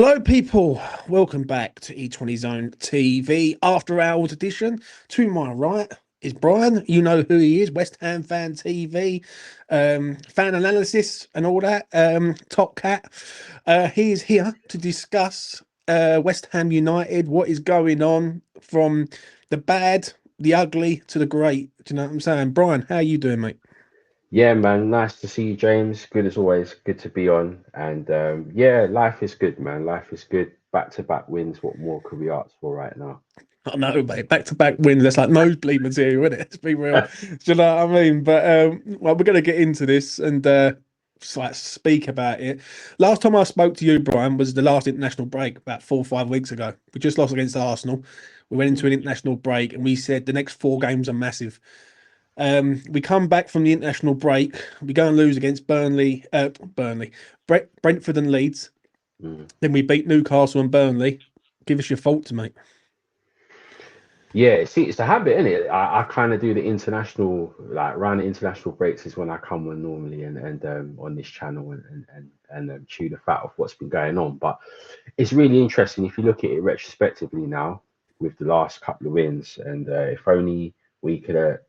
Hello, people. Welcome back to E20 Zone TV After Hours edition. To my right is Brian. You know who he is, West Ham Fan TV, fan analysis and all that. Top cat. He is here to discuss West Ham United, what is going on from the bad, the ugly to the great. Do you know what I'm saying? Brian, how you doing, mate? Yeah, man. Nice to see you, James. Good as always. Good to be on. And yeah, life is good, man. Life is good. Back-to-back wins. What more could we ask for right now? I know, mate. Back to back wins. That's like nosebleed material, isn't it? Let's be real. Do you know what I mean? But well, we're gonna get into this and just like speak about it. Last time I spoke to you, Brian, was the last international break about 4 or 5 weeks ago. We just lost against Arsenal. We went into Mm. an international break and we said the next 4 games are massive. We come back from the international break. We go and lose against Brentford and Leeds. Mm. Then we beat Newcastle and Burnley. Give us your thoughts, mate. Yeah, see, it's a habit, isn't it? I kind of do the international, like around the international breaks is when I come on normally and on this channel and chew the fat of what's been going on. But it's really interesting if you look at it retrospectively now with the last couple of wins, and if only we could have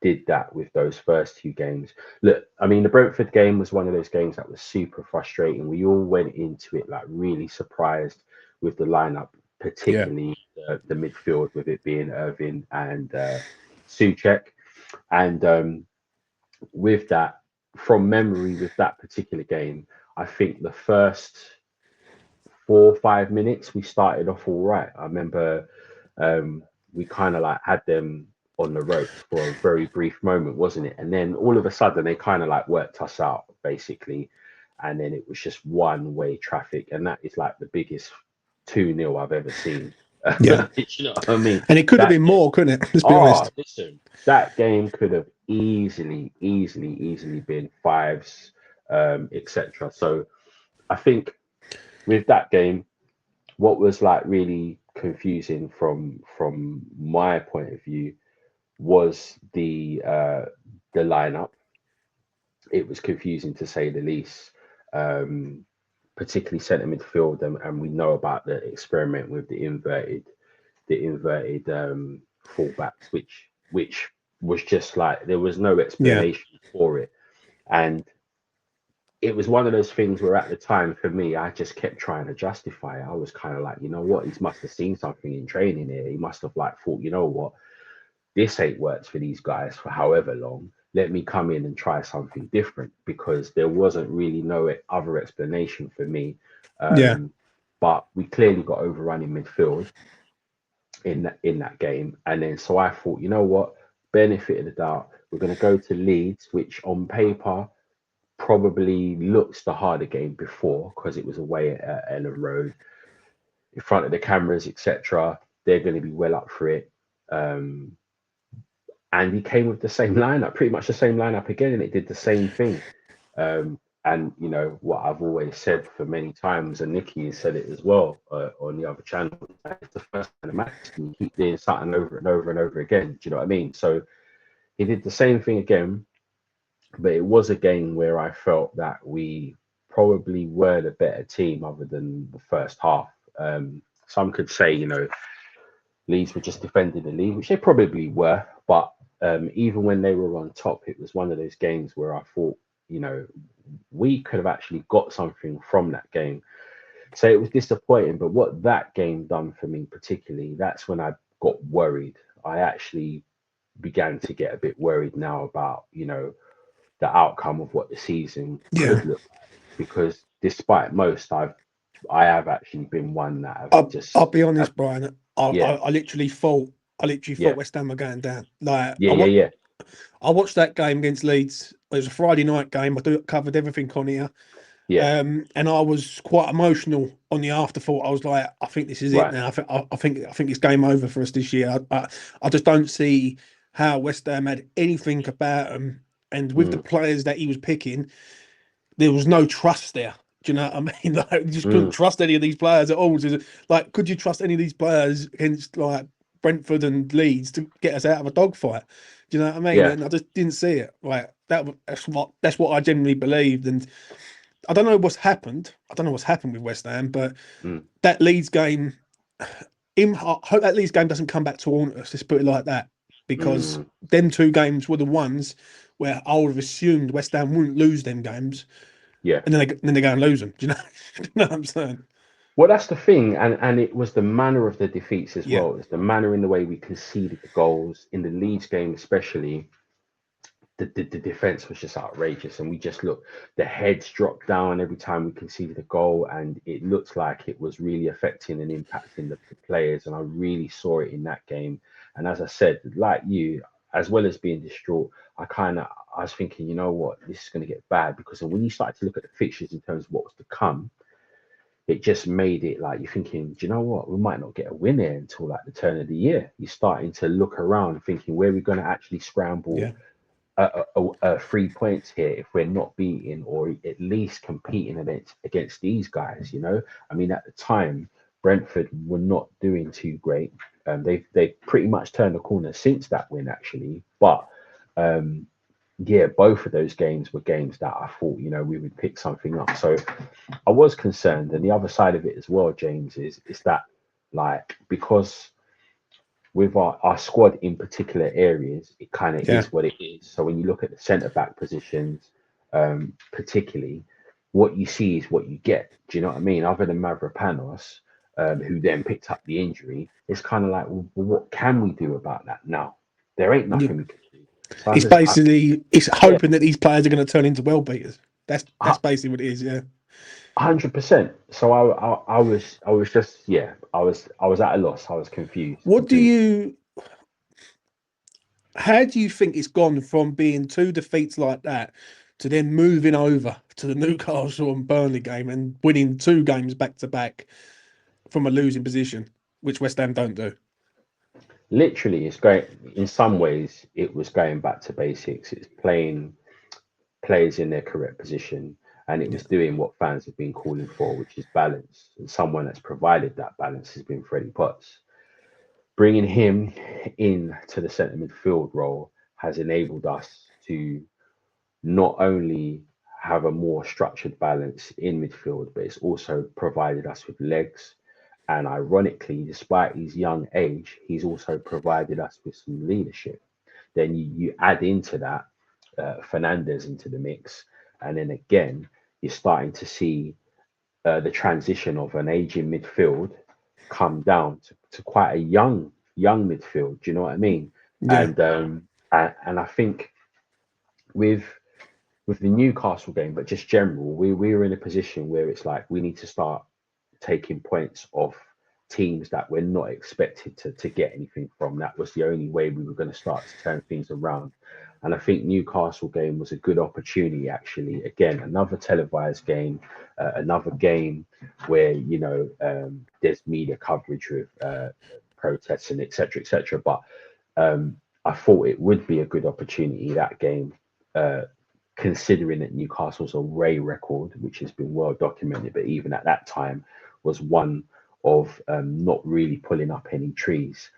did that with those first 2 games. Look, I mean, the Brentford game was one of those games that was super frustrating. We all went into it like really surprised with the lineup, Yeah. particularly the midfield, with it being Irvin and Suchek. And with that, from memory, with that particular game, I think the first 4 or 5 minutes we started off all right. I remember we kind of like had them on the ropes for a very brief moment, wasn't it? And then all of a sudden they kind of like worked us out basically, and then it was just one way traffic, and that is like the biggest 2-0 I've ever seen. Yeah. You know what I mean? And it could have That been more, couldn't it? Let's be oh, honest. listen, that game could have easily been fives, etc. So I think with that game, what was like really confusing from my point of view was the lineup. It was confusing to say the least, um, particularly centre midfield, and we know about the experiment with the inverted fullbacks, which was just like there was no Yeah. explanation for it, and it was one of those things where at the time for me, I just kept trying to justify it. I was kind of like, you know what, he must have seen something in training here. He must have like thought, you know what, this ain't worked for these guys for however long. Let me come in and try something different because there wasn't really no other explanation for me. Yeah. Um, but we clearly got overrun in midfield in that game, and then so I thought, you know what, benefit of the doubt, we're going to go to Leeds, which on paper probably looks the harder game before because it was away at Ellen Road in front of the cameras, etc. They're going to be well up for it. Um, and he came with the same lineup, pretty much the same lineup again, and it did the same thing. And you know what I've always said for many times, and Nikki has said it as well on the other channel. It's the first time the match, and you keep doing something over and over and over again. Do you know what I mean? So he did the same thing again, but it was a game where I felt that we probably were the better team other than the first half. Some could say, you know, Leeds were just defending the lead, which they probably were, but even when they were on top, it was one of those games where I thought, you know, we could have actually got something from that game. So it was disappointing, but what that game done for me particularly, that's when I got worried. I actually began to get a bit worried now about, you know, the outcome of what the season Yeah. could look like. Because despite most, I have actually been one that have I'll just be have, honest, Brian. yeah, I literally yeah, thought West Ham were going down. Like yeah, yeah, yeah, I watched that game against Leeds. It was a Friday night game. Covered everything on here. yeah, And I was quite emotional on the afterthought. I was like, I think this is it right, now. I think it's game over for us this year. I just don't see how West Ham had anything about them. And with the mm, players that he was picking, there was no trust there. Do you know what I mean? Like, you just couldn't mm, trust any of these players at all. So, like, could you trust any of these players against like Brentford and Leeds to get us out of a dogfight? Do you know what I mean? yeah, And I just didn't see it. Like that's what I genuinely believed. And I don't know what's happened. I don't know what's happened with West Ham, but Mm, that Leeds game, I hope that Leeds game doesn't come back to haunt us. Let's put it like that, because mm. them two games were the ones where I would have assumed West Ham wouldn't lose them games, Yeah. and then they go and lose them. Do you know? Do you know what I'm saying? Well, that's the thing, and it was the manner of the defeats as Yeah, well. It's the manner in the way we conceded the goals in the Leeds game, especially. The defense was just outrageous, and we just looked. The heads dropped down every time we conceded a goal, and it looked like it was really affecting and impacting the players. And I really saw it in that game. And as I said, like you, as well as being distraught, I was thinking, you know what, this is going to get bad, because when you started to look at the fixtures in terms of what was to come, it just made it like you're thinking, do you know what? We might not get a win here until like the turn of the year. You're starting to look around, thinking where we're going to actually scramble yeah, 3 points here if we're not beating or at least competing against these guys. I mean, at the time, Brentford were not doing too great. They pretty much turned the corner since that win, actually. But um, yeah, both of those games were games that I thought, we would pick something up. So I was concerned. And the other side of it as well, James, is that like because with our squad in particular areas, it kind of yeah. is what it is. So when you look at the centre back positions, particularly, what you see is what you get. Do you know what I mean? Other than Mavropanos, who then picked up the injury, it's kind of like, well, what can we do about that now? There ain't Yeah. nothing we can do. So It's basically it's yeah, hoping that these players are going to turn into well beaters. That's hu- basically what it is. Yeah. 100%. So I was just I was at a loss. I was confused What do completely. you? How do you think it's gone from being two defeats like that to then moving over to the Newcastle and Burnley game and winning two games back to back from a losing position, which West Ham don't do? Literally, it's going in some ways. It was going back to basics. It's playing players in their correct position, and it Yeah, was doing what fans have been calling for, which is balance. And someone that's provided that balance has been Freddie Potts. Bringing him in to the centre midfield role has enabled us to not only have a more structured balance in midfield, but it's also provided us with legs. And ironically, despite his young age, he's also provided us with some leadership. Then you add into that Fernandez into the mix, and then again, you're starting to see the transition of an aging midfield come down to quite a young midfield. Do you know what I mean? yeah, And I think with the Newcastle game, but just general, we were in a position where it's like we need to start taking points off teams that we're not expected to get anything from. That was the only way we were going to start to turn things around. And I think Newcastle game was a good opportunity, actually. Again, another televised game, another game where there's media coverage with protests and etc. etc. But I thought it would be a good opportunity that game, uh, considering that Newcastle's away record, which has been well documented, but even at that time was one of not really pulling up any trees.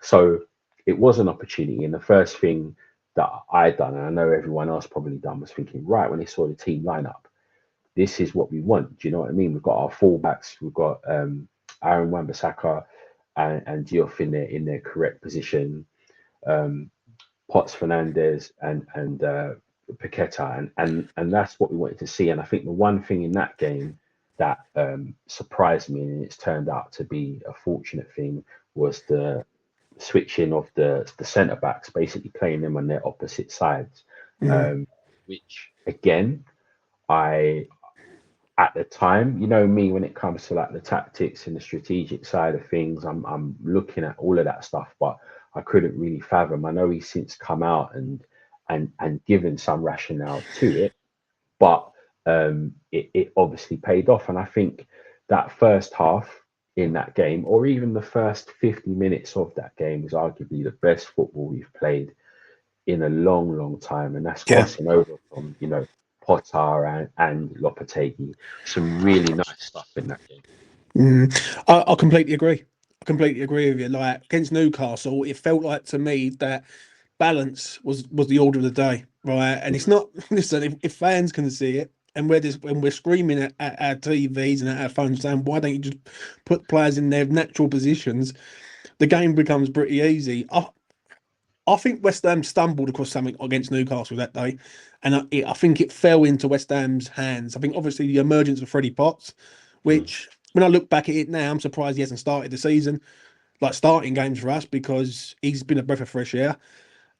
So it was an opportunity, and the first thing that I done, and I know everyone else probably done, was thinking, right, when they saw the team lineup, this is what we want. Do you know what I mean? We've got our fullbacks, we've got Aaron Wan-Bissaka and Diouf in their correct position. Um, Potts, Fernandez, and Paqueta, and that's what we wanted to see. And I think the one thing in that game that surprised me, and it's turned out to be a fortunate thing, was the switching of the centre backs, basically playing them on their opposite sides. mm, Um, which again, I at the time, me when it comes to like the tactics and the strategic side of things, I'm looking at all of that stuff, but I couldn't really fathom. I know he's since come out and given some rationale to it, but it obviously paid off. And I think that first half in that game, or even the first 50 minutes of that game, was arguably the best football we've played in a long, long time, and that's yeah. crossing over from Potter and Lopetegui. Some really nice stuff in that game. I completely agree. I completely agree with you. Like against Newcastle, it felt like to me that balance was the order of the day, right? And it's not. Listen, if fans can see it, and we're screaming at our TVs and at our phones saying, why don't you just put players in their natural positions? The game becomes pretty easy. I think West Ham stumbled across something against Newcastle that day, and I think it fell into West Ham's hands. I think obviously the emergence of Freddie Potts, mm, which when I look back at it now, I'm surprised he hasn't started the season, like starting games for us, because he's been a breath of fresh air.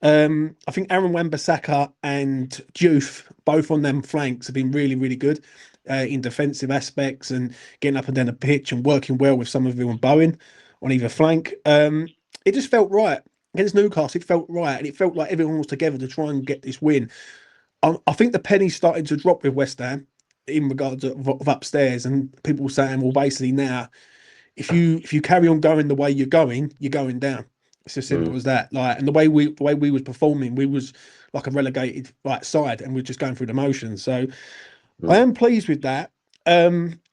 I think Aaron Wan-Bissaka and Diouf, both on them flanks, have been really, really good in defensive aspects and getting up and down the pitch and working well with Somerville and Bowen on either flank. It just felt right against Newcastle. It felt right, and it felt like everyone was together to try and get this win. I think the penny's starting to drop with West Ham in regards of upstairs, and people saying, well, basically now if you carry on going the way you're going down. It's as simple mm, as that. Like, and the way we was performing, we was like a relegated like side, and we're just going through the motions. So I mm, am pleased with that.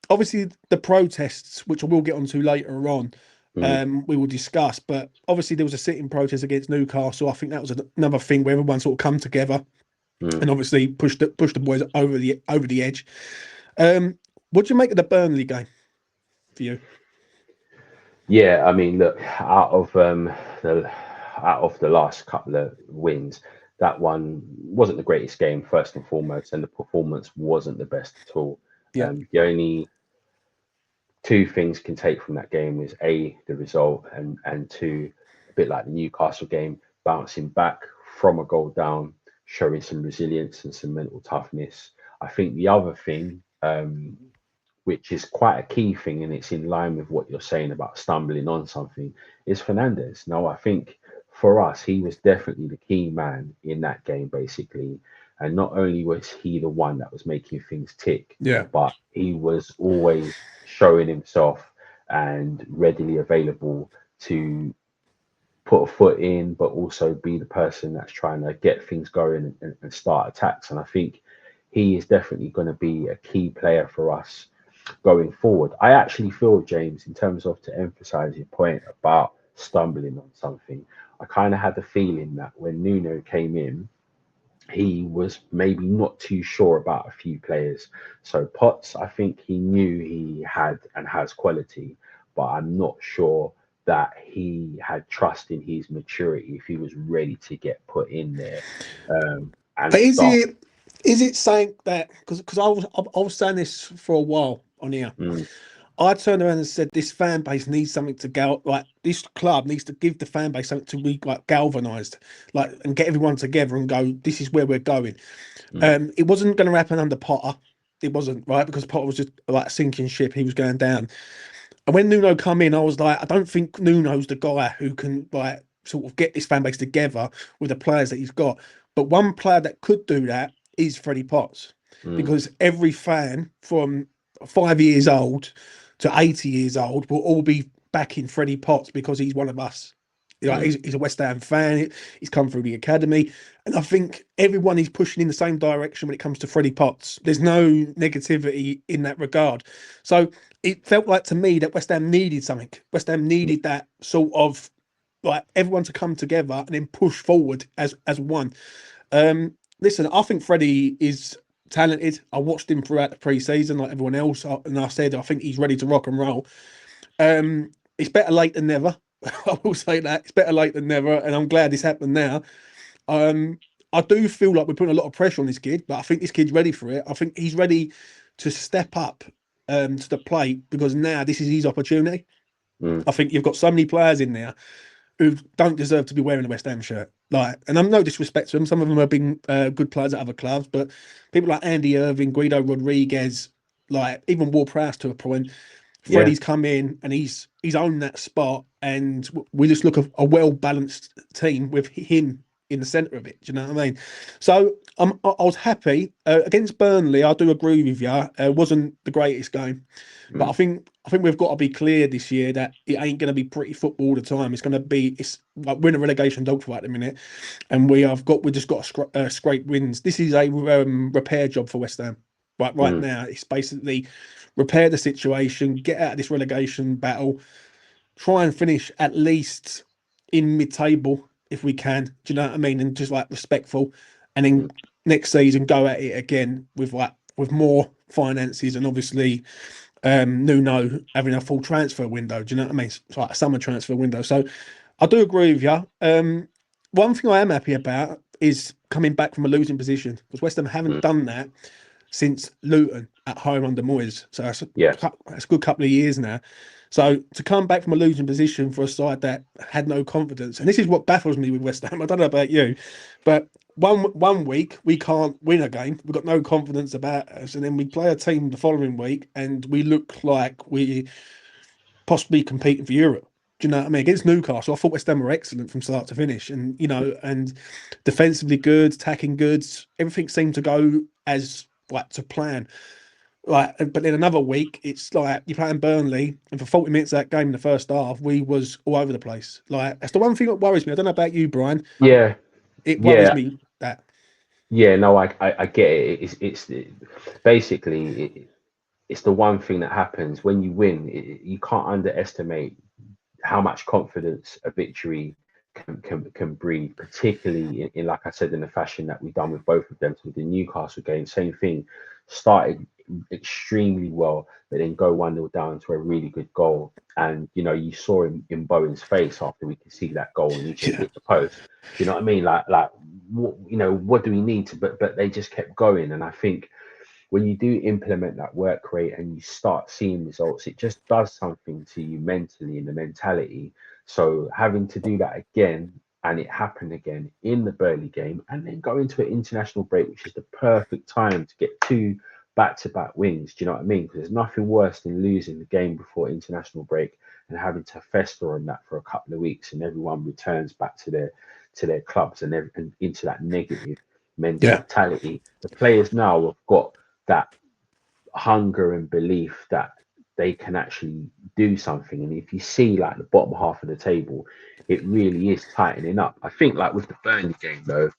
Obviously the protests, which I will get onto later on, mm, we will discuss. But obviously there was a sitting protest against Newcastle. I think that was another thing where everyone sort of come together mm. and obviously push the boys over the edge. Um, what do you make of the Burnley game for you? Yeah, I mean, look, the out of the last couple of wins, that one wasn't the greatest game first and foremost, and the performance wasn't the best at all. Yeah, The only two things can take from that game is A, the result, and two, a bit like the Newcastle game, bouncing back from a goal down, showing some resilience and some mental toughness. I think the other thing, which is quite a key thing, and it's in line with what you're saying about stumbling on something, is Fernandez. Now, I think for us, he was definitely the key man in that game, basically. And not only was he the one that was making things tick, yeah. but he was always showing himself and readily available to put a foot in, but also be the person that's trying to get things going and start attacks. And I think he is definitely going to be a key player for us going forward. I actually feel, James, in terms of to emphasize your point about stumbling on something, I kind of had the feeling that when Nuno came in, he was maybe not too sure about a few players. So Potts, I think he knew he had and has quality, but I'm not sure that he had trust in his maturity if he was ready to get put in there and But start. is it saying that because I was saying this for a while on here. Mm, I turned around and said this fan base needs something to like this club needs to give the fan base something to be like galvanized, like and get everyone together and go. This is where we're going. mm, It wasn't going to happen under Potter. It wasn't right because Potter was just like a sinking ship. He was going down. And when Nuno come in, I was like, I don't think Nuno's the guy who can like sort of get this fan base together with the players that he's got. But one player that could do that is Freddie Potts, mm, because every fan from 5 years old to 80 years old will all be backing Freddie Potts because he's one of us. Like, mm, he's a West Ham fan. He's come through the academy, and I think everyone is pushing in the same direction when it comes to Freddie Potts. There's no negativity in that regard. So it felt like to me that West Ham needed something. West Ham mm, needed that sort of like everyone to come together and then push forward as one. Listen, I think Freddie is talented. I watched him throughout the pre-season like everyone else, and I said I think he's ready to rock and roll. It's better late than never. I will say that it's better late than never, and I'm glad this happened now. Um, I do feel like we're putting a lot of pressure on this kid, but I think this kid's ready for it. I think he's ready to step up to the plate because now this is his opportunity. mm. I think you've got so many players in there who don't deserve to be wearing a West Ham shirt. Like, and I'm no disrespect to them. Some of them have been good players at other clubs, but people like Andy Irving, Guido Rodriguez, like even Ward Prowse to a point. Yeah, Freddie's come in and he's owned that spot, and we just look a well balanced team with him in the centre of it. Do you know what I mean? So I was happy against Burnley. I do agree with you. It wasn't the greatest game, but mm, I think we've got to be clear this year that it ain't going to be pretty football all the time. It's like we're in a relegation dogfight at the minute, and we just got to scrape wins. This is a repair job for West Ham. Right mm, now, it's basically repair the situation, get out of this relegation battle, try and finish at least in mid-table if we can. Do you know what I mean? And just like respectful, and mm, then next season go at it again with like with more finances and obviously Nuno having a full transfer window. Do you know what I mean? It's like a summer transfer window. So I do agree with you. One thing I am happy about is coming back from a losing position because West Ham haven't Mm. done that since Luton at home under Moyes. So Yeah, that's a good couple of years now. So to come back from a losing position for a side that had no confidence, and this is what baffles me with West Ham. I don't know about you, but one week we can't win a game. We've got no confidence about us, and then we play a team the following week, and we look like we possibly competing for Europe. Do you know what I mean? Against Newcastle, I thought West Ham were excellent from start to finish, and and defensively good, attacking goods. Everything seemed to go as like to plan. Like, but then another week, it's like you're playing Burnley, and for 40 minutes of that game in the first half, we was all over the place. Like that's the one thing that worries me. I don't know about you, Brian. yeah, It worries yeah, me that. yeah. No, I get it. Basically it's the one thing that happens when you win. You can't underestimate how much confidence a victory can breed, particularly in, like I said, in the fashion that we've done with both of them. So with the Newcastle game, same thing, started extremely well, but then go 1-0 down to a really good goal. And you saw in Bowen's face after we could see that goal and he just Yeah, hit the post. Do you know what I mean? Like what do we need to? But they just kept going, and I think when you do implement that work rate and you start seeing results, it just does something to you mentally in the mentality. So having to do that again, and it happened again in the Burnley game, and then go into an international break, which is the perfect time to get two back-to-back wins. Do you know what I mean? Because there's nothing worse than losing the game before international break and having to fester on that for a couple of weeks, and everyone returns back to their clubs and into that negative yeah, mentality. The players now have got that hunger and belief that they can actually do something. And if you see like the bottom half of the table, it really is tightening up. I think like with the Burnley game though,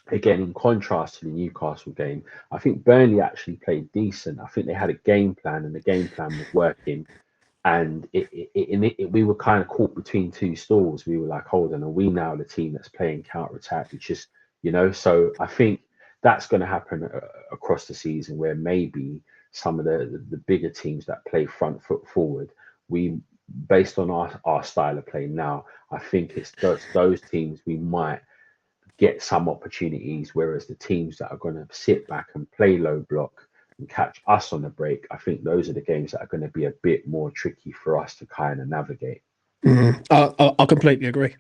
again in contrast to the Newcastle game, I think Burnley actually played decent. I think they had a game plan and the game plan was working. And we were kind of caught between two stools. We were like, hold on, are we now the team that's playing counter attack? Which is, so I think that's going to happen across the season where maybe some of the bigger teams that play front foot forward, we, based on our style of play now, I think it's those teams we might get some opportunities, whereas the teams that are going to sit back and play low block and catch us on the break, I think those are the games that are going to be a bit more tricky for us to kind of navigate. I completely agree.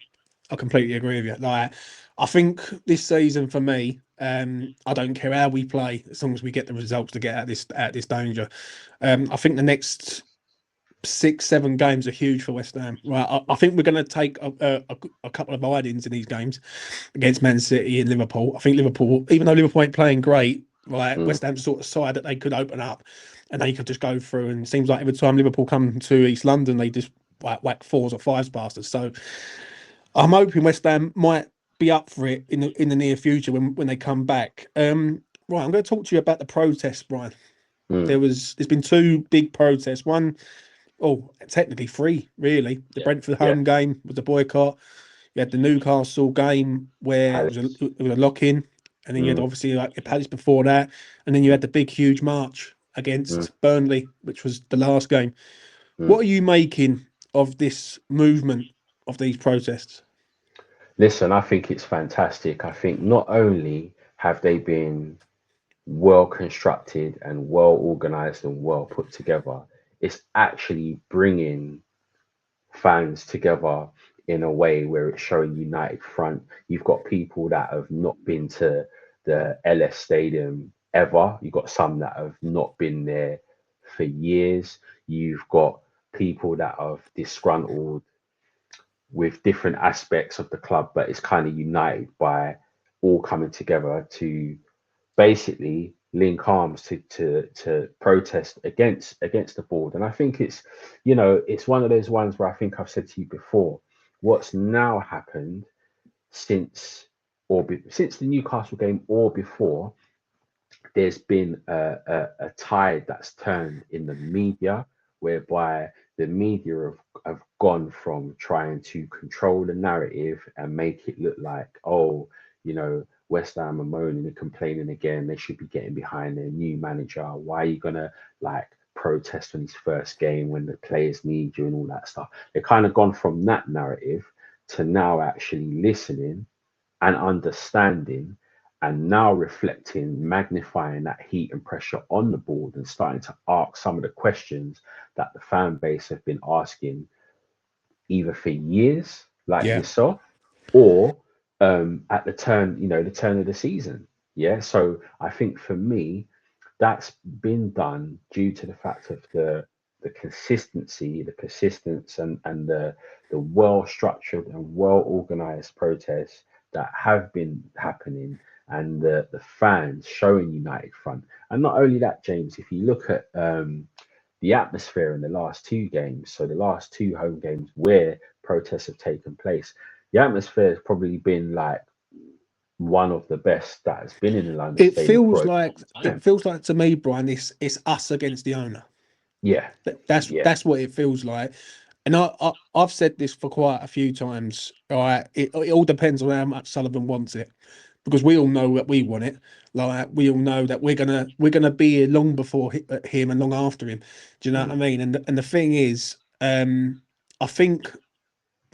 I completely agree with you. Like, I think this season for me, I don't care how we play as long as we get the results to get out this danger. I think the next 6, 7 games are huge for West Ham. Right, I think we're going to take a couple of hidings in these games against Man City and Liverpool. I think Liverpool, even though Liverpool ain't playing great, right, Mm, West Ham's sort of side that they could open up and they could just go through. And it seems like every time Liverpool come to East London, they just whack 4s or 5s past us. So I'm hoping West Ham might be up for it in the near future when they come back. Right, I'm going to talk to you about the protests, Brian. mm, There's been two big protests. One, oh, technically three, really. The yeah, Brentford yeah. home game was a boycott. You had the Newcastle game where Palace. it was a lock in, and then you had Mm, obviously like your Palace before that, and then you had the big huge march mm, against Burnley, which was the last game. What mm. are you making of this movement of these protests? Listen, I think it's fantastic. I think not only have they been well constructed and well organized and well put together, it's actually bringing fans together in a way where it's showing united front. You've got people that have not been to the LS Stadium ever. You've got some that have not been there for years. You've got people that have disgruntled with different aspects of the club, but it's kind of united by all coming together to basically link arms to protest against the board. And I think it's one of those ones where I think I've said to you before, what's now happened since since the Newcastle game or before, there's been a tide that's turned in the media, whereby the media have gone from trying to control the narrative and make it look like, oh, you know, West Ham are moaning and complaining again. They should be getting behind their new manager. Why are you gonna like protest on his first game when the players need you and all that stuff? They've kind of gone from that narrative to now actually listening and understanding and now reflecting, magnifying that heat and pressure on the board and starting to ask some of the questions that the fan base have been asking either for years, like Yeah. yourself, or at the turn, the turn of the season. Yeah. So I think for me, that's been done due to the fact of the consistency, the persistence, and the well structured and well organized protests that have been happening, and the fans showing united front. And not only that, James, if you look at the atmosphere in the last two games, so the last two home games where protests have taken place, the atmosphere has probably been like one of the best that has been in the London It Stadium feels for a like long it time. feels like to me, Brian, it's us against the owner. Yeah, yeah. That's what it feels like. And I've said this for quite a few times. All right, it all depends on how much Sullivan wants it, because we all know that we want it. Like we all know that we're gonna be here long before him and long after him. Do you know what I Mm, mean? And the thing is, I think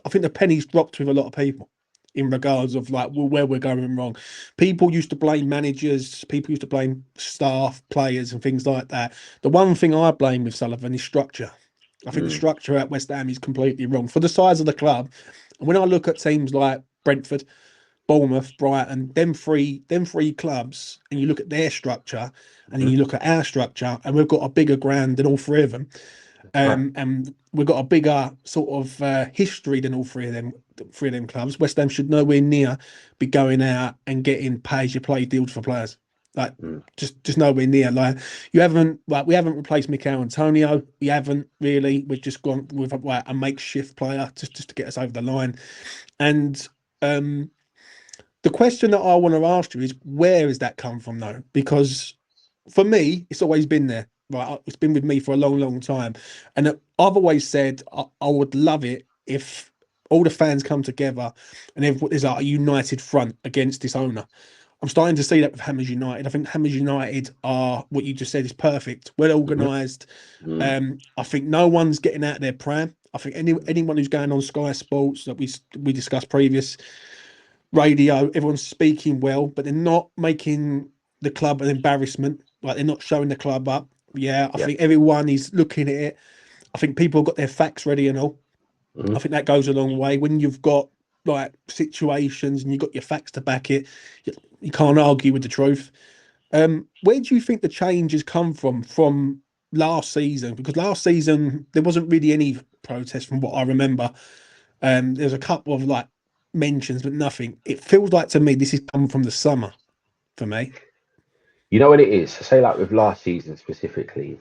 I think the penny's dropped with a lot of people in regards of like where we're going wrong. People used to blame managers, people used to blame staff, players, and things like that. The one thing I blame with Sullivan is structure. I think the mm, structure at West Ham is completely wrong for the size of the club. And when I look at teams like Brentford, Bournemouth, Brighton, them three clubs, and you look at their structure, and then mm. you look at our structure, and we've got a bigger ground than all three of them. That's right. And we've got a bigger sort of history than all three of them clubs. West Ham should nowhere near be going out and getting pay as you play deals for players. Like Mm, just nowhere near. Like we haven't replaced Mikel Antonio. We haven't really. We've just gone with like a makeshift player just to get us over the line. And um, the question that I want to ask you is, where has that come from though? Because for me, it's always been there. Right, it's been with me for a long, long time, and I've always said I would love it if all the fans come together and there's like a united front against this owner. I'm starting to see that with Hammers United. I think Hammers United are what you just said is perfect, well mhm, organised. mm, I think no one's getting out of their pram. I think anyone who's going on Sky Sports that we discussed previous radio, everyone's speaking well, but they're not making the club an embarrassment. Like they're not showing the club up. Yeah, I yeah. think everyone is looking at it. I think people have got their facts ready and all. I Mhm. think that goes a long way. When you've got like situations and you've got your facts to back it, you can't argue with the truth. Where do you think the change has come from last season? Because last season there wasn't really any protest from what I remember. There's a couple of like mentions, but nothing. It feels like to me this has come from the summer for me. You know what it is? Say like with last season specifically,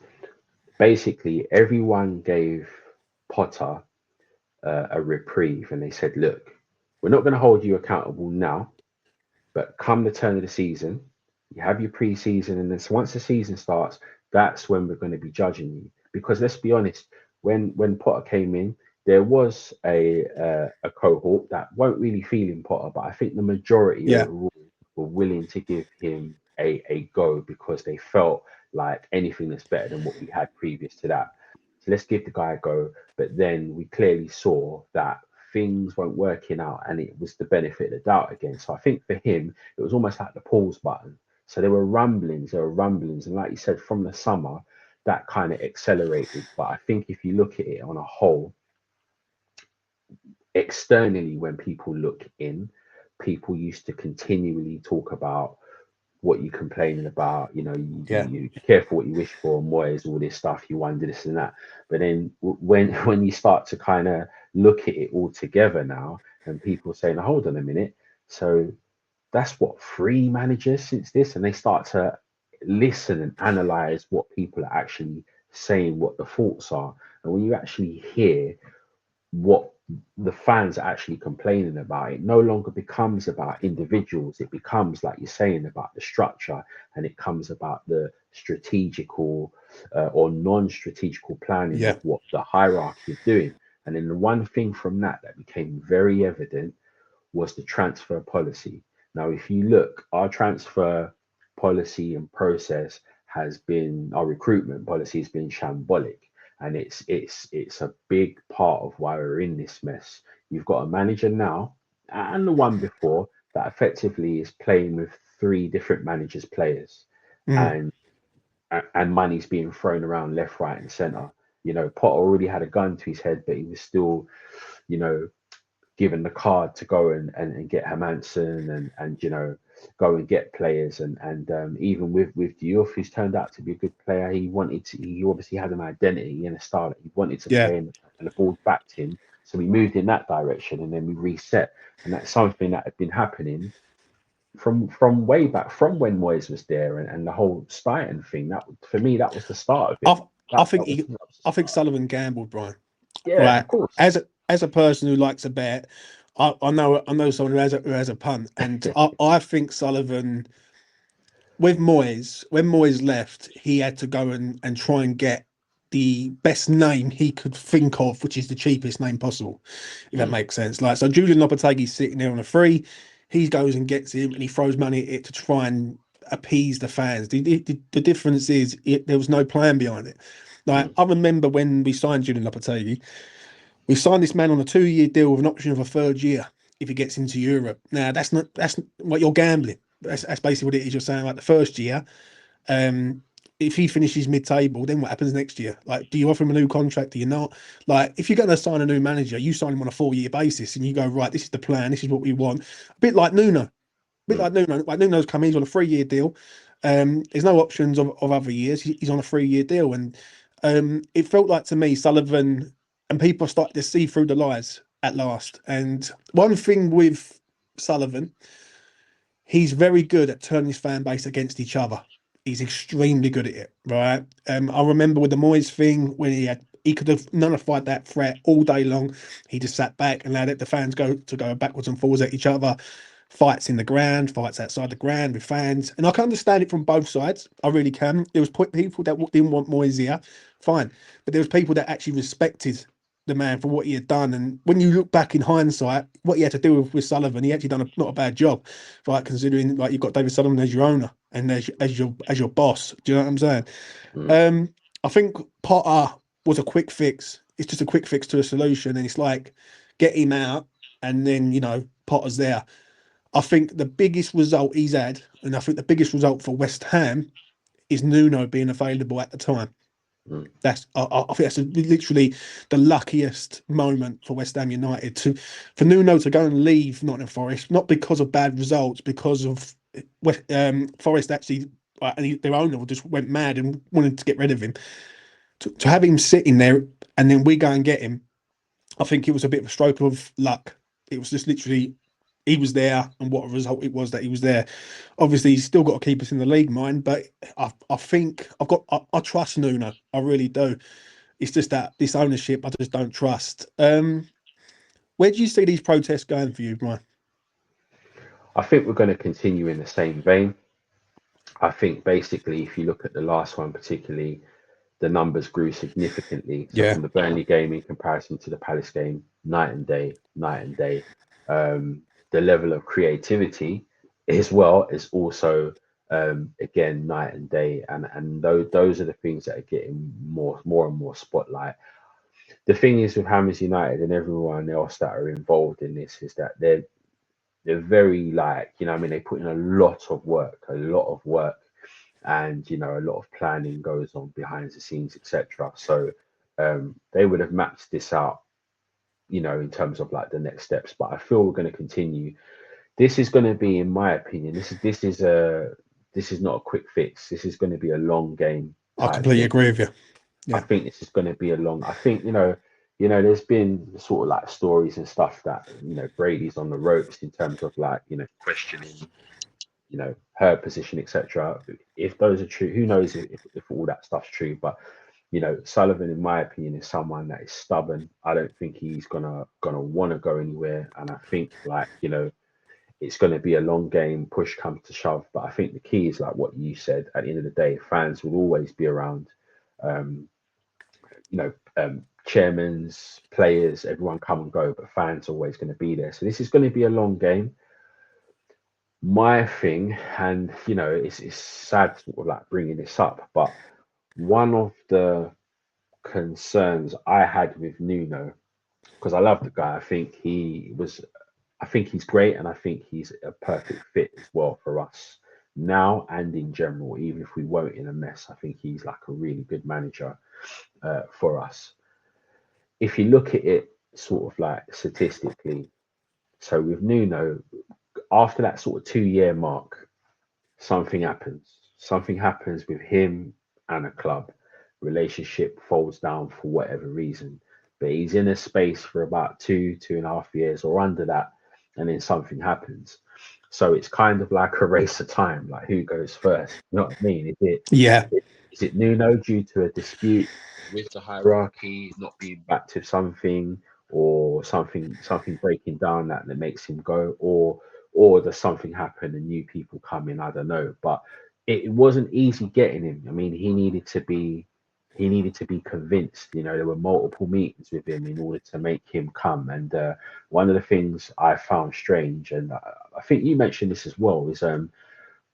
basically everyone gave Potter a reprieve, and they said, "Look, we're not going to hold you accountable now, but come the turn of the season, you have your pre-season, and then once the season starts, that's when we're going to be judging you." Because let's be honest, when Potter came in, there was a cohort that weren't really feeling Potter, but I think the majority Yeah, overall were willing to give him a go because they felt like anything that's better than what we had previous to that. So let's give the guy a go. But then we clearly saw that things weren't working out, and it was the benefit of the doubt again. So I think for him, it was almost like the pause button. So there were rumblings, and like you said, from the summer, that kind of accelerated. But I think if you look at it on a whole, externally, when people look in, people used to continually talk about what you're complaining about. yeah, You be careful what you wish for, Moyes, all this stuff. You wonder this and that. But then when when you start to kind of look at it all together now, and people saying, "Hold on a minute," so that's what three managers since this, and they start to listen and analyze what people are actually saying, what the thoughts are, and when you actually hear what the fans are actually complaining about, it no longer becomes about individuals. It becomes, like you're saying, about the structure, and it comes about the strategical or non-strategical planning yeah, of what the hierarchy are doing. And then the one thing from that became very evident was the transfer policy. Now, if you look, our transfer policy and process has been, our recruitment policy has been shambolic, and it's a big part of why we're in this mess. You've got a manager now and the one before that effectively is playing with three different managers' players, Mm. and and money's being thrown around left, right, and centre. You know, Potter already had a gun to his head, but he was still, you know, given the card to go and get Hermanson and go and get players and even with Diouf, who's turned out to be a good player. He obviously had an identity and a style that he wanted to Yeah. play in, and the board backed him. So we moved in that direction and then we reset. And that's something that had been happening from way back, from when Moyes was there, and the whole Stein thing. That for me, that was the start of it. I I That think that was, he, that was the I think start. Sullivan gambled, Brian. Yeah, Right. of course. As a person who likes a bet, I know someone who has a punt, and I think Sullivan with Moyes, when Moyes left, he had to go and try and get the best name he could think of, which is the cheapest name possible, if that Mm, makes sense. Like, so Julian Lopetegui's sitting there on a free, he goes and gets him and he throws money at it to try and appease the fans. The difference is there was no plan behind it. Like, mm, I remember when we signed Julian Lopetegui, we signed this man on a 2 year deal with an option of a third year if he gets into Europe. Now, that's what you're gambling. That's basically what it is. You're saying like the first year, um, if he finishes mid-table, then what happens next year? Like, do you offer him a new contract? Do you not? Like, if you're going to sign a new manager, you sign him on a 4 year basis, and you go, right, this is the plan, this is what we want. A bit like Nuno, a bit mm, like Nuno. Like Nuno's come, he's on a 3 year deal. There's no options of other years. He's on a 3 year deal, and it felt like to me Sullivan and people started to see through the lies at last. And one thing with Sullivan, he's very good at turning his fan base against each other. He's extremely good at it, right? I remember with the Moyes thing when he could have nullified that threat all day long. He just sat back and let the fans go backwards and forwards at each other. Fights in the ground, fights outside the ground with fans, and I can understand it from both sides. I really can. There was people that didn't want Moyes here, fine, but there was people that actually respected the man for what he had done. And when you look back in hindsight, what he had to do with Sullivan, he actually done not a bad job, right? Considering like you've got David Sullivan as your owner and as your boss. Do you know what I'm saying? mm, Um, I think Potter was a quick fix. It's just a quick fix to a solution, and it's like get him out, and then Potter's there. I think the biggest result he's had, and I think the biggest result for West Ham is Nuno being available at the time. mm, I think that's literally the luckiest moment for West Ham United to for Nuno to go and leave Nottingham Forest, not because of bad results, because of Forest actually and their owner just went mad and wanted to get rid of him. To have him sitting there and then we go and get him, I think it was a bit of a stroke of luck. It was just literally he was there, and what a result it was that he was there. Obviously, he's still got to keep us in the league, mind, but I think I trust Nuno. I really do. It's just that this ownership I just don't trust. Where do you see these protests going for you, Brian? I think we're going to continue in the same vein. I think basically, if you look at the last one, particularly, the numbers grew significantly. So Yeah, from the Burnley game in comparison to the Palace game, night and day, night and day. The level of creativity as well is also again night and day, and those are the things that are getting more and more spotlight. The thing is with Hammers United and everyone else that are involved in this is that they're very like I mean they put in a lot of work, and a lot of planning goes on behind the scenes, etc. So they would have mapped this out, in terms of like the next steps. But I feel we're going to continue. This is going to be, in my opinion, this is not a quick fix. This is going to be a long game I type completely thing. agree with you. I Yeah, think this is going to be a long. I think there's been sort of like stories and stuff that Brady's on the ropes in terms of like questioning her position, etc. If those are true, who knows if all that stuff's true? But Sullivan, in my opinion, is someone that is stubborn. I don't think he's gonna want to go anywhere, and I think like it's going to be a long game. Push comes to shove, but I think the key is like what you said. At the end of the day, fans will always be around. Um, chairmans, players, everyone come and go, but fans are always going to be there. So this is going to be a long game. My thing, and it's sad sort of like bringing this up, but one of the concerns I had with Nuno, because I love the guy, I think he's great, and I think he's a perfect fit as well for us now and in general. Even if we weren't in a mess, I think he's like a really good manager for us. If you look at it sort of like statistically, so with Nuno, after that sort of 2 year mark, something happens. Something happens with him and a club. Relationship falls down for whatever reason. But he's in a space for about 2.5 years or under that, and then something happens. So it's kind of like a race of time, like who goes first. You know what I mean? Yeah. Is it Nuno due to a dispute with the hierarchy, not being back to something, or something breaking down that makes him go, or does something happen and new people come in? I don't know, but it wasn't easy getting him. I mean, he needed to be convinced. There were multiple meetings with him in order to make him come. And one of the things I found strange, and I think you mentioned this as well, is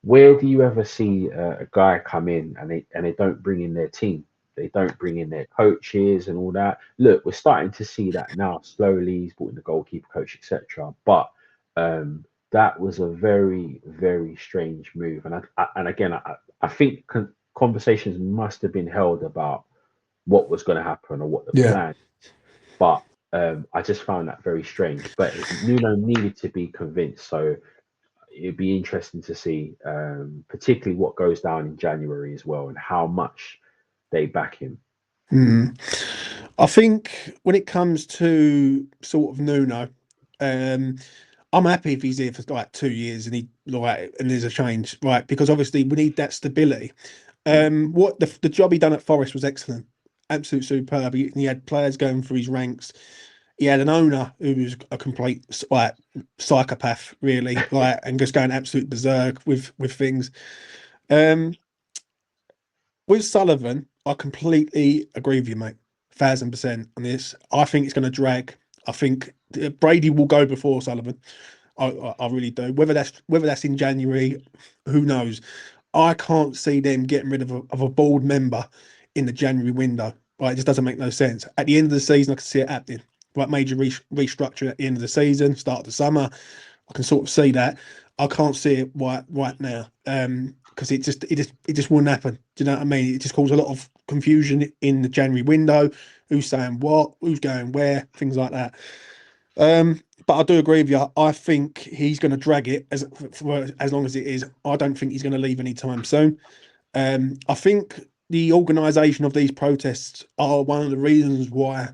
where do you ever see a guy come in and they don't bring in their team? They don't bring in their coaches and all that. Look, we're starting to see that now slowly. He's brought in the goalkeeper coach, etc. But that was a very, very strange move. And again, I think conversations must have been held about what was going to happen or what the Yeah. plan. But I just found that very strange. But Nuno needed to be convinced. So it'd be interesting to see, particularly what goes down in January as well, and how much they back him. Mm. I think when it comes to sort of Nuno, um, I'm happy if he's here for like 2 years and he like and there's a change, right? Because obviously we need that stability. Mm. What the job he done at Forest was excellent, absolute superb. He had players going through his ranks. He had an owner who was a complete like psychopath, really, like and just going absolute berserk with things. Um, with Sullivan, I completely agree with you, mate. 1,000% on this. I think it's going to drag. I think Brady will go before Sullivan. I really do. Whether that's in January, who knows? I can't see them getting rid of a board member in the January window. Right, it just doesn't make no sense. At the end of the season, I can see it happening. Like major restructure at the end of the season, start of the summer. I can sort of see that. I can't see it right now. Because it just wouldn't happen. Do you know what I mean? It just caused a lot of confusion in the January window. Who's saying what? Who's going where? Things like that. But I do agree with you. I think he's going to drag it for as long as it is. I don't think he's going to leave anytime soon. I think the organisation of these protests are one of the reasons why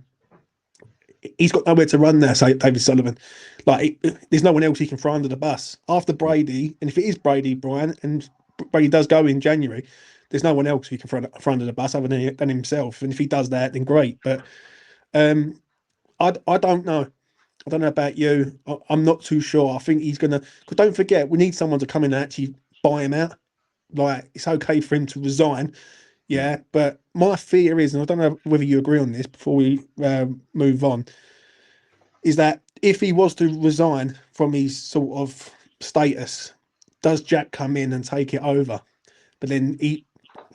he's got nowhere to run now. Say David Sullivan, there's no one else he can throw under the bus after Brady. And if it is Brady, Brian, and Brady does go in January, there's no one else he can throw under the bus other than himself. And if he does that, then great. But um, I don't know. I don't know about you. I'm not too sure. I think he's gonna. Because don't forget, we need someone to come in and actually buy him out. Like it's okay for him to resign, Mm. yeah. But my fear is, and I don't know whether you agree on this before we move on, is that if he was to resign from his sort of status, does Jack come in and take it over? But then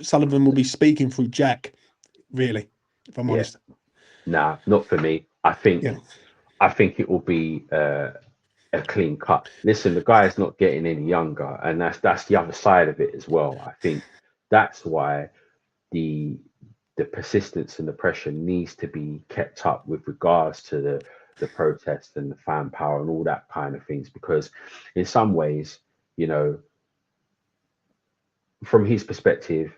Sullivan will be speaking through Jack, really, if I'm Yeah, honest. nah, not for me. I Yeah. think I think it will be a clean cut. Listen, the guy is not getting any younger, and that's the other side of it as well. I think that's why the the persistence and the pressure needs to be kept up with regards to the protest and the fan power and all that kind of things, because in some ways, you know, from his perspective,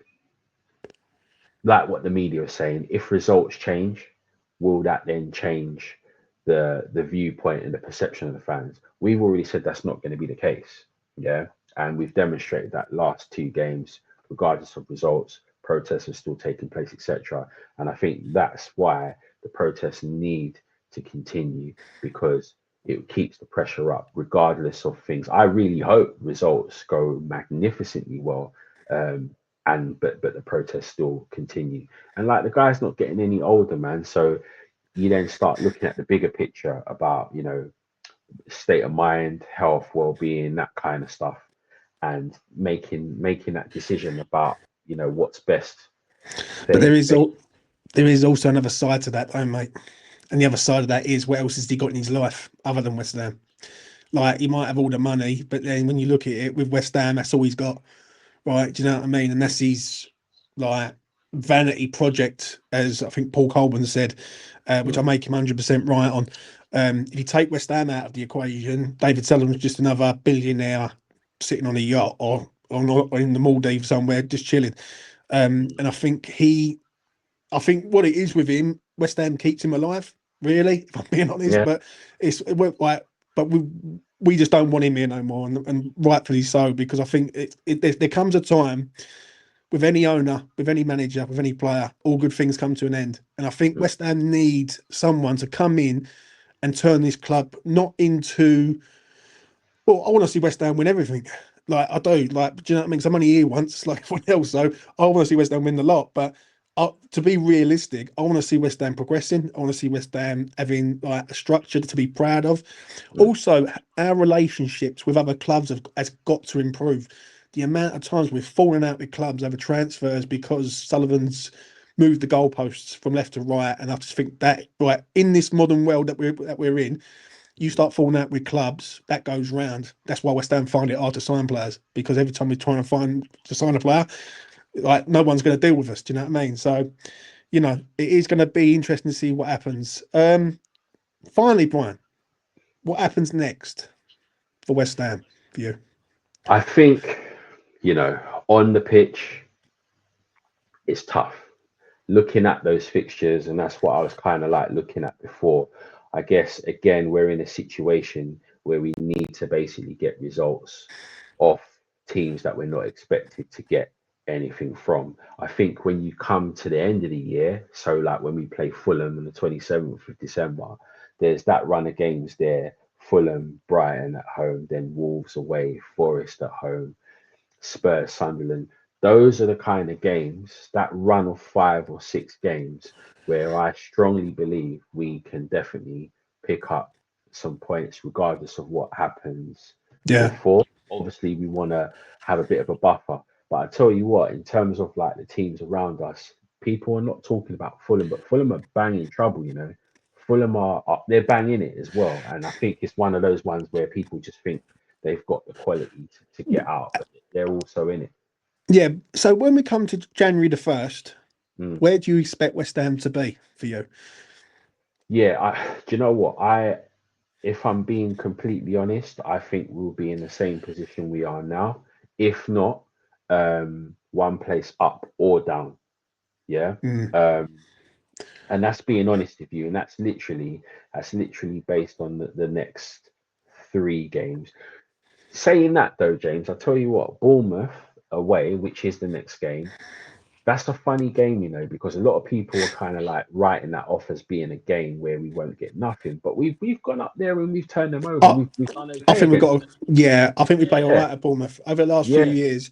like what the media is saying, if results change, will that then change the viewpoint and the perception of the fans? We've already said that's not going to be the case. Yeah. And we've demonstrated that last two games, regardless of results, protests are still taking place, etc. And I think that's why the protests need to continue, because it keeps the pressure up regardless of things. I really hope results go magnificently well. Um, and but the protests still continue. And like the guy's not getting any older, man. So you then start looking at the bigger picture about state of mind, health, well-being, that kind of stuff, and making that decision about what's best for But for there is also another side to that, though, mate. And the other side of that is, what else has he got in his life other than West Ham? Like, he might have all the money, but then when you look at it with West Ham, that's all he's got, right? Do you know what I mean? And that's his, like, vanity project, as I think Paul Colburn said, which I Mm, make him 100% right on. If you take West Ham out of the equation, David Sullivan's just another billionaire sitting on a yacht or in the Maldives somewhere, just chilling. mm. And I think what it is with him, West Ham keeps him alive, really, if I'm being honest. Yeah, But we're like, but we just don't want him here no more, and rightfully so, because I think there comes a time with any owner, with any manager, with any player, all good things come to an end. And I think mm, West Ham need someone to come in and turn this club not into, well, I want to see West Ham win everything. Like, I do. Like, do you know what I mean? 'Cause I'm only here once, like everyone else. So I want to see West Ham win the lot. But to be realistic, I want to see West Ham progressing. I want to see West Ham having like a structure to be proud of. mm. Also, our relationships with other clubs has got to improve. The amount of times we've fallen out with clubs over transfers because Sullivan's moved the goalposts from left to right, and I just think that, right, in this modern world that we're in, you start falling out with clubs, that goes round. That's why West Ham find it hard to sign players, because every time we're trying to sign a player, like, no one's going to deal with us. Do you know what I mean? So, it is going to be interesting to see what happens. Finally, Brian, what happens next for West Ham for you? I think on the pitch it's tough looking at those fixtures, and that's what I was kind of like looking at before. I guess again we're in a situation where we need to basically get results off teams that we're not expected to get anything from. I think when you come to the end of the year, so like when we play Fulham on the 27th of December, there's that run of games there. Fulham, Brighton at home, then Wolves away, Forest at home, Spurs, Sunderland. Those are the kind of games, that run of 5 or 6 games, where I strongly believe we can definitely pick up some points, regardless of what happens Yeah, before. Obviously, we want to have a bit of a buffer. But I tell you what, in terms of like the teams around us, people are not talking about Fulham, but Fulham are banging trouble. Fulham they're banging it as well. And I think it's one of those ones where people just think they've got the quality to get out, but they're also in it. yeah. So when we come to January the 1st, Mm. where do you expect West Ham to be for you? Yeah, do you know what? If I'm being completely honest, I think we'll be in the same position we are now. If not, one place up or down. Yeah. Mm. Um, and that's being honest with you. And that's literally based on the next 3 games. Saying that though, James, I tell you what, Bournemouth away, which is the next game, that's a funny game, because a lot of people are kind of like writing that off as being a game where we won't get nothing. But we've gone up there and we've turned them over and I, we've done I okay think we've against got, them. yeah, I think we play all Yeah, right at Bournemouth over the last few yeah, years.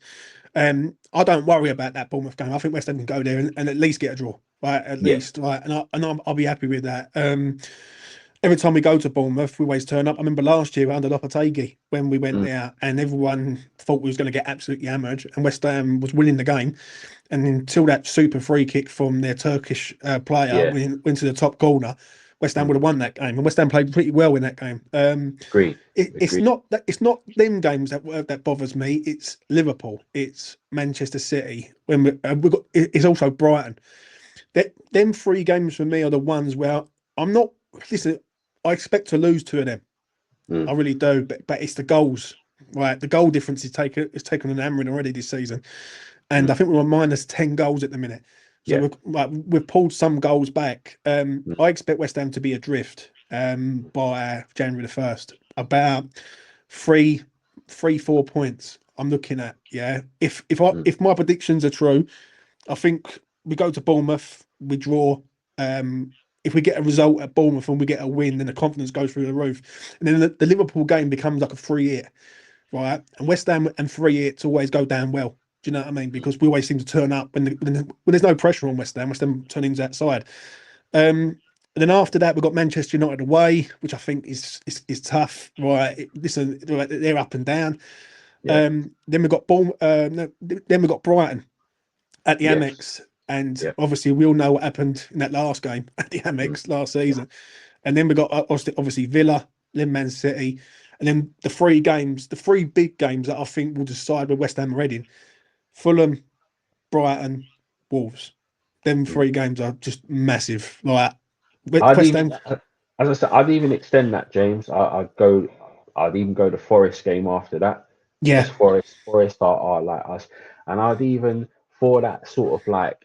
I don't worry about that Bournemouth game. I think West Ham can go there and at least get a draw, right? At yeah, least, right? I'll be happy with that. Every time we go to Bournemouth, we always turn up. I remember last year under Lopetegui when we went mm, there, and everyone thought we was going to get absolutely hammered, and West Ham was winning the game. And until that super free kick from their Turkish player yeah. went to the top corner, West Ham Mm, would have won that game, and West Ham played pretty well in that game. agreed, It's agreed. not that, it's not them games that bothers me. It's Liverpool. It's Manchester City. When we've got, it's also Brighton. That them 3 games for me are the ones where I'm not. Listen, I expect to lose 2 of them. I Mm, really do. But it's the goals, right? The goal difference is taken an hammering already this season, and I mm, think we're on -10 goals at the minute. So yeah, we've pulled some goals back. mm, I expect West Ham to be adrift by January the 1st. About three, 4 points. I'm looking at, yeah. mm, If my predictions are true, I think we go to Bournemouth, we draw. If we get a result at Bournemouth and we get a win, then the confidence goes through the roof. And then the Liverpool game becomes like a 3-hit, right? And West Ham and 3-hits always go down well. Do you know what I mean? mm, Because we always seem to turn up when there's no pressure on West Ham. West Ham turn things outside. Um, And then after that, we've got Manchester United away, which I think is tough. Right, listen, they're up and down. Yeah. Then we've got no, then we've got Brighton at the Yes. Amex, and Yeah. obviously we all know what happened in that last game at the Mm. Amex last season. And then we got obviously Villa, then Man City, and then the three big games that I think will decide where West Ham are heading: Fulham, Brighton, Wolves. Them Mm. three games are just massive. Like I'd West even, Ham, as I said, I'd even extend that, James. I'd even go the Forest game after that, because yeah, Forest are like us, and I'd even, for that sort of like,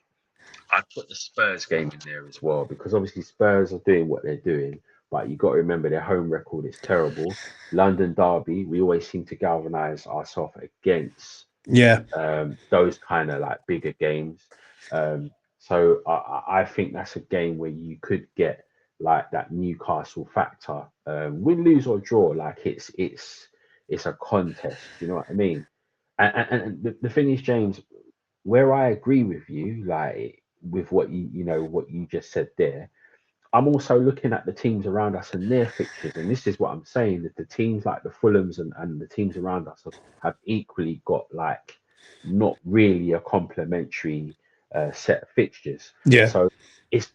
I'd put the Spurs game in there as well, because obviously Spurs are doing what they're doing, but you got to remember their home record is terrible. London Derby, we always seem to galvanise ourselves against yeah, those kind of like bigger games. So I think that's a game where you could get like that Newcastle factor, win, lose or draw. Like it's a contest. Do you know what I mean? And the thing is, James, where I agree with you, like with what what you just said there, I'm also looking at the teams around us and their fixtures, and this is what I'm saying, that the teams like the Fulhams and the teams around us have equally got like not really a complementary set of fixtures. yeah, So it's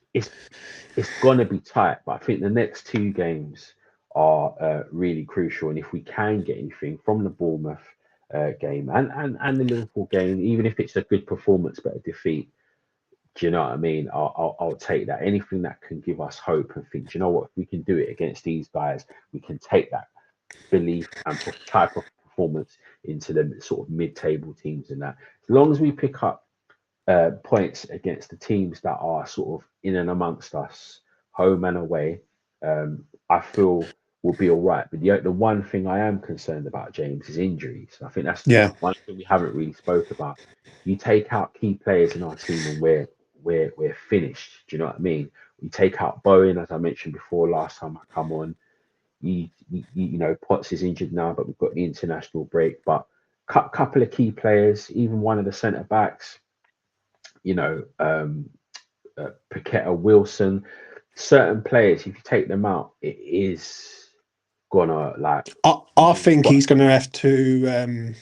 gonna be tight, but I think the next two games are really crucial, and if we can get anything from the Bournemouth game and the Liverpool game, even if it's a good performance but a defeat, do you know what I mean? I'll take that. Anything that can give us hope and think, do you know what? If we can do it against these guys, we can take that belief and type of performance into the sort of mid-table teams and that. As long as we pick up points against the teams that are sort of in and amongst us, home and away, I feel we'll be all right. But the one thing I am concerned about, James, is injuries. I think that's yeah, one thing we haven't really spoke about. You take out key players in our team and we're finished. Do you know what I mean? We take out Bowen, as I mentioned before last time I come on. Potts is injured now, but we've got the international break. But couple of key players, even one of the centre backs, you know, Paqueta, Wilson, certain players, if you take them out, it is gonna like I we've think got he's going to have to.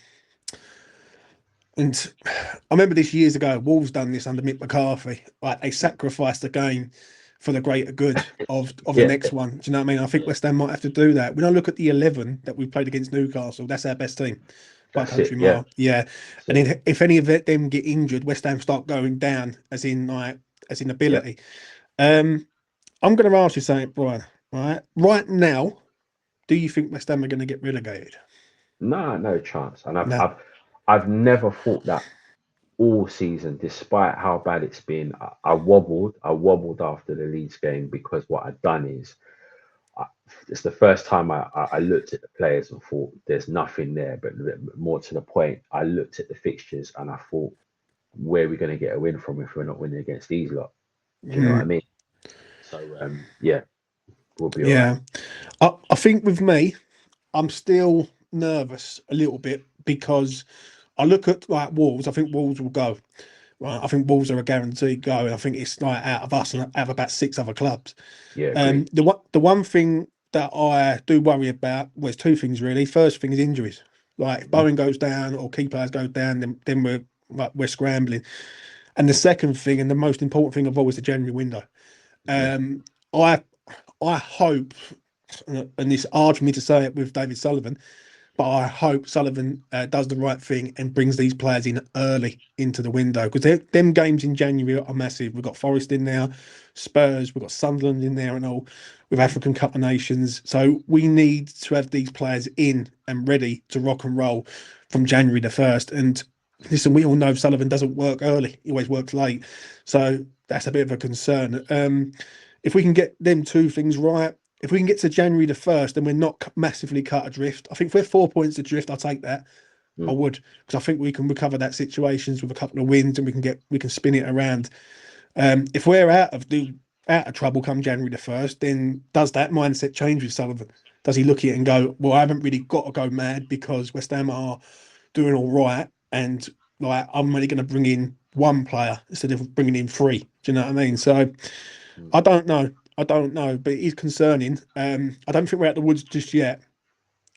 And I remember this years ago, Wolves done this under Mick McCarthy. Like they sacrificed the game for the greater good of the yeah, next one. Do you know what I mean? I think yeah, West Ham might have to do that. When I look at the 11 that we played against Newcastle, that's our best team by that's it. country Yeah, mile. Yeah, that's and it. then if any of them get injured, West Ham start going down, as in Yeah. ability. Um, I'm going to ask you something, Brian. Right now, do you think West Ham are going to get relegated? No, no chance. And I've No. I've I've never thought that all season, despite how bad it's been. I wobbled after the Leeds game, because what I'd done is I, it's the first time I looked at the players and thought there's nothing there. But more to the point, I looked at the fixtures and I thought, where are we going to get a win from if we're not winning against these lot? Do you know what I Mm, mean? So yeah, we'll be all right. yeah. I think with me, I'm still nervous a little bit because I look at like Wolves. I think Wolves will go. Right, I think Wolves are a guaranteed go, and I think it's like out of us and out of about six other clubs. Yeah, agreed. The one thing that I do worry about, well, there's two things really. First thing is injuries. Like if Mhm. Bowen goes down or key players go down, then we're scrambling. And the second thing, and the most important thing of all, is the January window. Yeah. Um, I I hope, and it's hard for me to say it with David Sullivan, but I hope Sullivan does the right thing and brings these players in early into the window, because them games in January are massive. We've got Forest in there, Spurs, we've got Sunderland in there, and all with Mhm. African Cup of Nations. So we need to have these players in and ready to rock and roll from January the 1st. And listen, we all know Sullivan doesn't work early, he always works late. So that's a bit of a concern. If we can get them two things right, if we can get to January the 1st, then we're not massively cut adrift. I think if we're 4 points adrift, I'll take that. I Mm. would, because I think we can recover that situations with a couple of wins, and we can spin it around. If we're out of trouble come January the 1st, then does that mindset change with Sullivan? Does he look at it and go, well, I haven't really got to go mad because West Ham are doing all right, and like I'm only going to bring in one player instead of bringing in three. Do you know what I mean? So Mm. I don't know. I don't know, but it is concerning. I don't think we're out the woods just yet,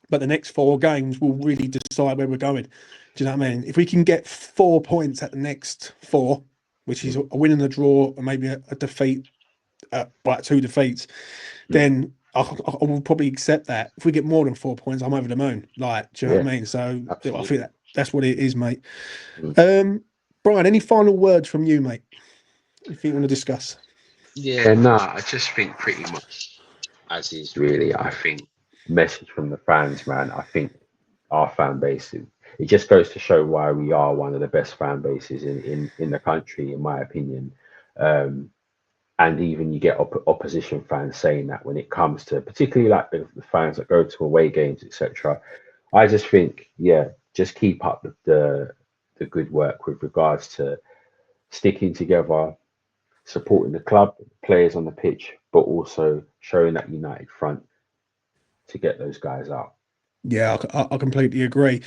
but the next 4 games will really decide where we're going. Do you know what I mean? If we can get 4 points at the next 4, which is Mm, a win and a draw, and maybe a defeat, like 2 defeats, mm, then I will probably accept that. If we get more than 4 points, I'm over the moon. Like, do you know what yeah, I mean? So I think absolutely. that's what it is, mate. Mm. Brian, any final words from you, mate? Anything you want to discuss? Yeah, no, I just think pretty much as is really. I think message from the fans, man. I think our fan base, it just goes to show why we are one of the best fan bases in the country, in my opinion. Um, and even you get opposition fans saying that when it comes to particularly like the fans that go to away games, etc. I just think, yeah, just keep up the good work with regards to sticking together, supporting the club, players on the pitch, but also showing that united front to get those guys out. Yeah, I completely agree.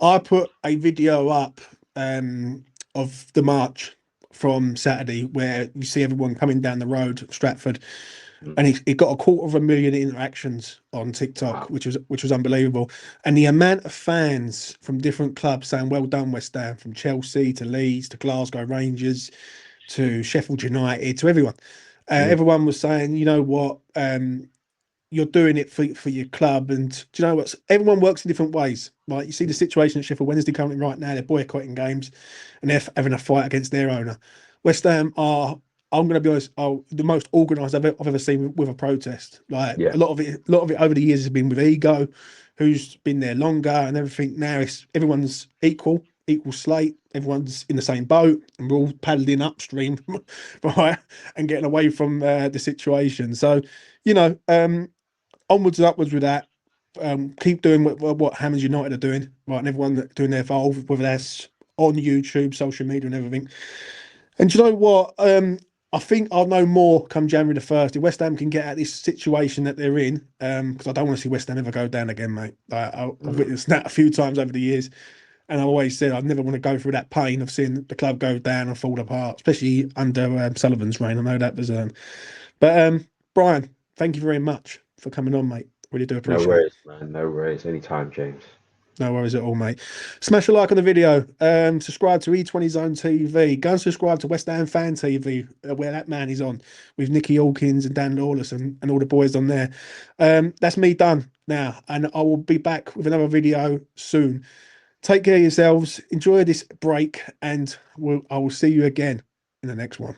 I put a video up of the march from Saturday where you see everyone coming down the road, Stratford, Mm. and it got 250,000 interactions on TikTok, Wow. which was unbelievable. And the amount of fans from different clubs saying "Well done, West Ham," from Chelsea to Leeds to Glasgow Rangers to Sheffield United to everyone. Mm. Everyone was saying, you know what, you're doing it for your club. And do you know what? Everyone works in different ways. Right? You see the Mm. situation at Sheffield Wednesday currently right now. They're boycotting games, and they're having a fight against their owner. West Ham are. I'm going to be honest. Are the most organised I've ever seen with a protest. Like Yeah. a lot of it over the years has been with ego, who's been there longer and everything. Now it's everyone's equal slate. Everyone's in the same boat, and we're all paddling upstream, right, and getting away from the situation. So, you know, onwards and upwards with that. Keep doing what Hammers United are doing, right? And everyone doing their Evolve, whether that's on YouTube, social media, and everything. And do you know what? I think I'll know more come January the 1st. If West Ham can get out this situation that they're in, because I don't want to see West Ham ever go down again, mate. I've Mm. witnessed that a few times over the years, and I always said I never want to go through that pain of seeing the club go down and fall apart, especially under Sullivan's reign. I know that was, but Brian, thank you very much for coming on, mate. Really do No appreciate it. worries, man. No worries. Anytime, James. No worries at all, mate. Smash a like on the video. Subscribe to E20 Zone TV. Go and subscribe to West Ham Fan TV, where that man is on with Nicky Hawkins and Dan Lawless and all the boys on there. That's me done now, and I will be back with another video soon. Take care of yourselves. Enjoy this break, and I will see you again in the next one.